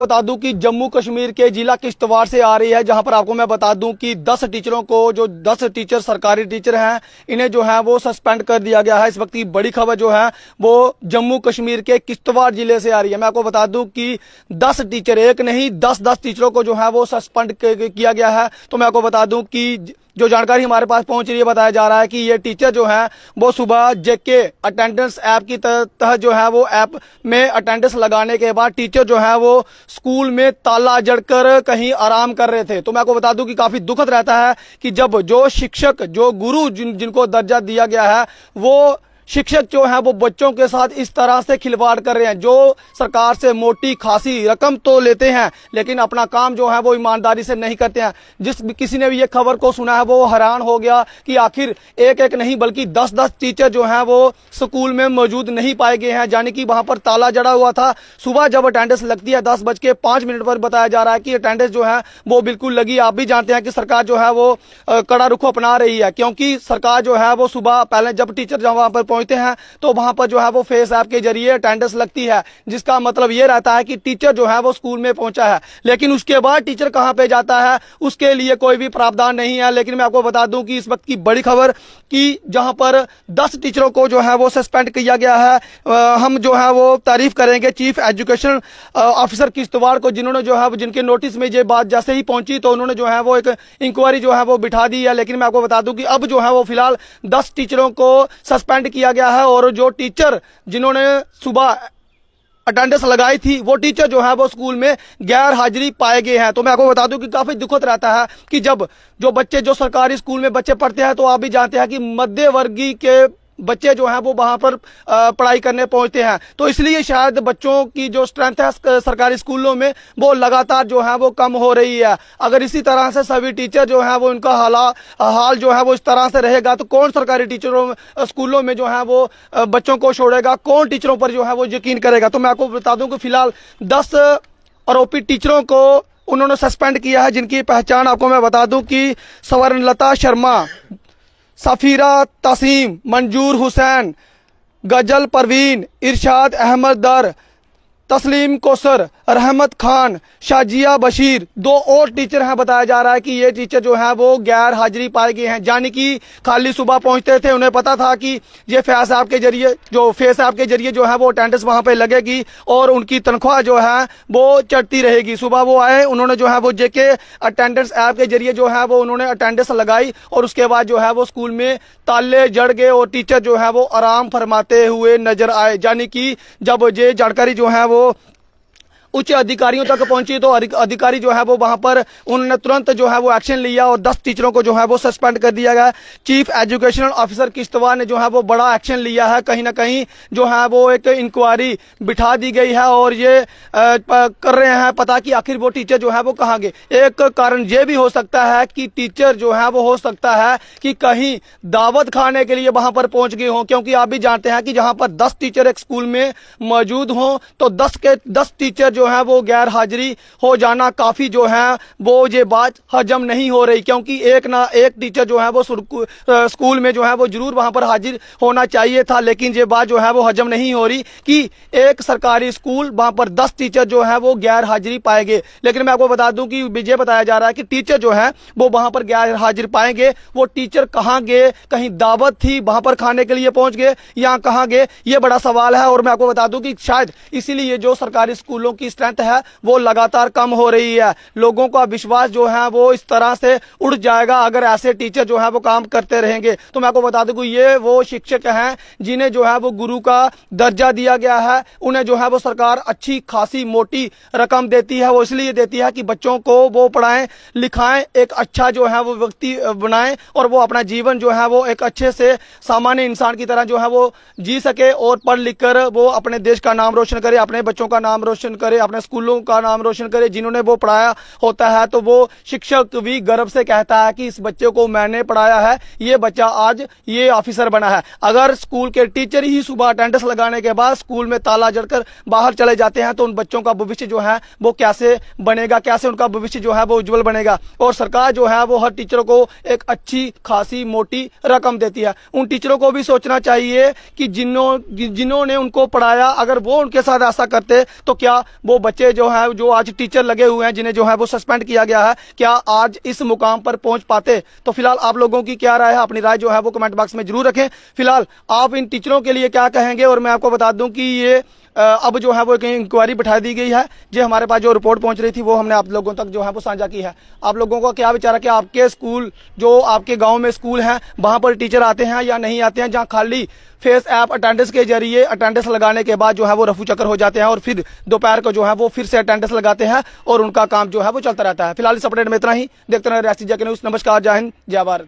बता दूं कि जम्मू कश्मीर के जिला किश्तवाड़ से आ रही है, जहां पर आपको मैं बता दूं कि 10 टीचरों को, जो 10 टीचर सरकारी टीचर हैं, इन्हें जो है वो सस्पेंड कर दिया गया है। इस वक्त की बड़ी खबर जो है वो जम्मू कश्मीर के किश्तवाड़ जिले से आ रही है। मैं आपको बता दूं कि 10 टीचर, एक नहीं 10 टीचरों को जो है वो सस्पेंड किया गया है। तो मैं आपको बता दूं कि जो जानकारी हमारे पास पहुंच रही है, बताया जा रहा है कि ये टीचर जो है वो सुबह जेके अटेंडेंस ऐप की तहत जो है वो ऐप में अटेंडेंस लगाने के बाद टीचर जो है वो स्कूल में ताला जड़कर कहीं आराम कर रहे थे। तो मैं आपको बता दूं कि काफी दुखद रहता है कि जब जो शिक्षक, जो गुरु जिनको दर्जा दिया गया है, वो शिक्षक जो है वो बच्चों के साथ इस तरह से खिलवाड़ कर रहे हैं। जो सरकार से मोटी खासी रकम तो लेते हैं, लेकिन अपना काम जो है वो ईमानदारी से नहीं करते हैं। किसी ने भी ये खबर को सुना है वो हैरान हो गया कि आखिर एक एक नहीं बल्कि 10 टीचर जो हैं वो स्कूल में मौजूद नहीं पाए गए हैं, यानी कि वहां पर ताला जड़ा हुआ था। सुबह जब अटेंडेंस लगती है 10:05 पर, बताया जा रहा है कि अटेंडेंस जो है वो बिल्कुल लगी। आप भी जानते हैं कि सरकार जो है वो कड़ा रुख अपना रही है, क्योंकि सरकार जो है वो सुबह पहले जब टीचर वहां पर पहुंचते हैं तो वहां पर जो है वो फेस ऐप के जरिए अटेंडेंस लगती है, जिसका मतलब ये रहता है कि टीचर जो है वो स्कूल में पहुंचा है। लेकिन उसके बाद टीचर कहां पे जाता है उसके लिए कोई भी प्रावधान नहीं है। लेकिन मैं आपको बता दूं कि इस वक्त की बड़ी खबर कि जहां पर 10 टीचरों को जो है वो सस्पेंड किया गया है। हम जो है वो तारीफ करेंगे चीफ एजुकेशन ऑफिसर किश्तवाड़ को, जिन्होंने जो है जिनके नोटिस में ये बात जैसे ही पहुंची तो उन्होंने जो है वो एक इंक्वायरी जो है वो बिठा दी है। लेकिन मैं आपको बता दूं कि अब जो है वो फिलहाल 10 टीचरों को सस्पेंड किया गया है, और जो टीचर जिन्होंने सुबह अटेंडेंस लगाई थी वो टीचर जो है वो स्कूल में गैर हाजिरी पाए गए हैं। तो मैं आपको बता दूं कि काफी दुखद रहता है कि जब जो बच्चे, जो सरकारी स्कूल में बच्चे पढ़ते हैं, तो आप भी जानते हैं कि मध्य वर्गीय के बच्चे जो हैं वो वहां पर पढ़ाई करने पहुंचते हैं। तो इसलिए शायद बच्चों की जो स्ट्रेंथ है सरकारी स्कूलों में वो लगातार जो है वो कम हो रही है। अगर इसी तरह से सभी टीचर जो है वो इनका हाल जो है वो इस तरह से रहेगा तो कौन सरकारी टीचरों स्कूलों में जो है वो बच्चों को छोड़ेगा, कौन टीचरों पर जो है वो यकीन करेगा। तो मैं आपको बता दूं कि फिलहाल 10 आरोपी टीचरों को उन्होंने सस्पेंड किया है, जिनकी पहचान आपको मैं बता दूं कि स्वर्णलता शर्मा, सफीरा तसीम, मंजूर हुसैन, गजल परवीन, इरशाद अहमद दर, तस्लीम कोसर, रहमत खान, शाजिया बशीर, 2 और टीचर हैं। बताया जा रहा है कि ये टीचर जो है वो गैर हाजिरी पाए गए हैं, यानी कि खाली सुबह पहुंचते थे, उन्हें पता था कि ये फेस ऐप के जरिए जो है वो अटेंडेंस वहां पे लगेगी और उनकी तनख्वाह जो है वो चढ़ती रहेगी। सुबह वो आए, उन्होंने जो है वो जेके अटेंडेंस ऐप के जरिए जो है वो उन्होंने अटेंडेंस लगाई, और उसके बाद जो है वो स्कूल में ताले जड़ गए और टीचर जो है वो आराम फरमाते हुए नजर आए। यानी कि जब ये जानकारी जो है वो उच्च अधिकारियों तक पहुंची तो अधिकारी जो है वो वहां पर उन्होंने तुरंत जो है वो एक्शन लिया और 10 टीचरों को जो है वो सस्पेंड कर दिया गया। चीफ एजुकेशनल ऑफिसर किश्तवाड़ ने जो है वो बड़ा एक्शन लिया है। कहीं ना कहीं जो है वो एक इंक्वायरी बिठा दी गई है और ये कर रहे हैं पता कि आखिर वो टीचर जो है वो कहाँ गए। एक कारण ये भी हो सकता है कि टीचर जो है वो हो सकता है कि कहीं दावत खाने के लिए वहां पर पहुंच गए हों, क्योंकि आप भी जानते हैं कि जहां पर 10 टीचर एक स्कूल में मौजूद हों तो 10 के 10 टीचर जो है वो गैर हाजिरी हो जाना काफी जो है वो ये बात हजम नहीं हो रही, क्योंकि एक ना एक टीचर जो है वो स्कूल में जो है वो जरूर वहां पर हाजिर होना चाहिए था। लेकिन ये बात जो है वो हजम नहीं हो रही कि एक सरकारी स्कूल वहां पर 10 टीचर जो है वो गैर हाजिरी पाए गए। लेकिन मैं आपको बता दूं कि ये बताया जा रहा है कि टीचर जो है वो वहां पर गैर हाजिर पाएंगे। वो टीचर कहां गए, कहीं दावत थी वहां पर खाने के लिए पहुंच गए या कहां गए, ये बड़ा सवाल है। और मैं आपको बता दूं कि शायद इसीलिए जो सरकारी स्कूलों की स्ट्रेंथ है वो लगातार कम हो रही है। लोगों का विश्वास जो है वो इस तरह से उड़ जाएगा अगर ऐसे टीचर जो है वो काम करते रहेंगे। तो मैं आपको बता दूं कि ये वो शिक्षक हैं जिन्हें जो है वो गुरु का दर्जा दिया गया है। उन्हें जो है वो सरकार अच्छी खासी मोटी रकम देती है। वो इसलिए देती है कि बच्चों को वो पढ़ाएं लिखाएं, एक अच्छा जो है वो व्यक्ति बनाएं और वो अपना जीवन जो है वो एक अच्छे से सामान्य इंसान की तरह जो है वो जी सके और पढ़ लिख कर वो अपने देश का नाम रोशन करे, अपने बच्चों का नाम रोशन करे, अपने स्कूलों का नाम रोशन करे जिन्होंने वो पढ़ाया होता है। तो वो शिक्षक भी गर्व से कहता है कि इस बच्चे को मैंने पढ़ाया है, ये बच्चा आज ये ऑफिसर बना है। अगर स्कूल के टीचर ही सुबह अटेंडेंस लगाने के बाद स्कूल में ताला जड़कर बाहर चले जाते हैं तो उन बच्चों का भविष्य जो है वो कैसे बनेगा, कैसे उनका भविष्य जो है वो उज्जवल बनेगा। और सरकार जो है वो हर टीचरों को एक अच्छी खासी मोटी रकम देती है। उन टीचरों को भी सोचना चाहिए कि जिन्होंने उनको पढ़ाया, अगर वो उनके साथ ऐसा करते तो क्या वो बच्चे जो है जो आज टीचर लगे हुए हैं जिन्हें जो है वो सस्पेंड किया गया है, क्या आज इस मुकाम पर पहुंच पाते? तो फिलहाल आप लोगों की क्या राय है, अपनी राय जो है वो कमेंट बॉक्स में जरूर रखें। फिलहाल आप इन टीचरों के लिए क्या कहेंगे? और मैं आपको बता दूं कि ये अब जो है वो एक इंक्वायरी बिठा दी गई है। जो हमारे पास जो रिपोर्ट पहुंच रही थी वो हमने आप लोगों तक जो है वो साझा की है। आप लोगों का क्या विचार है कि आपके स्कूल, जो आपके गांव में स्कूल हैं, वहां पर टीचर आते हैं या नहीं आते हैं, जहां खाली फेस ऐप अटेंडेंस के जरिए अटेंडेंस लगाने के बाद जो है वो रफू चक्कर हो जाते हैं और फिर दोपहर को जो है वो फिर से अटेंडेंस लगाते हैं और उनका काम जो है वो चलता रहता है। फिलहाल इस अपडेट में इतना ही। देखते रहें रियासी जैके न्यूज़। नमस्कार, जय हिंद, जय भारत।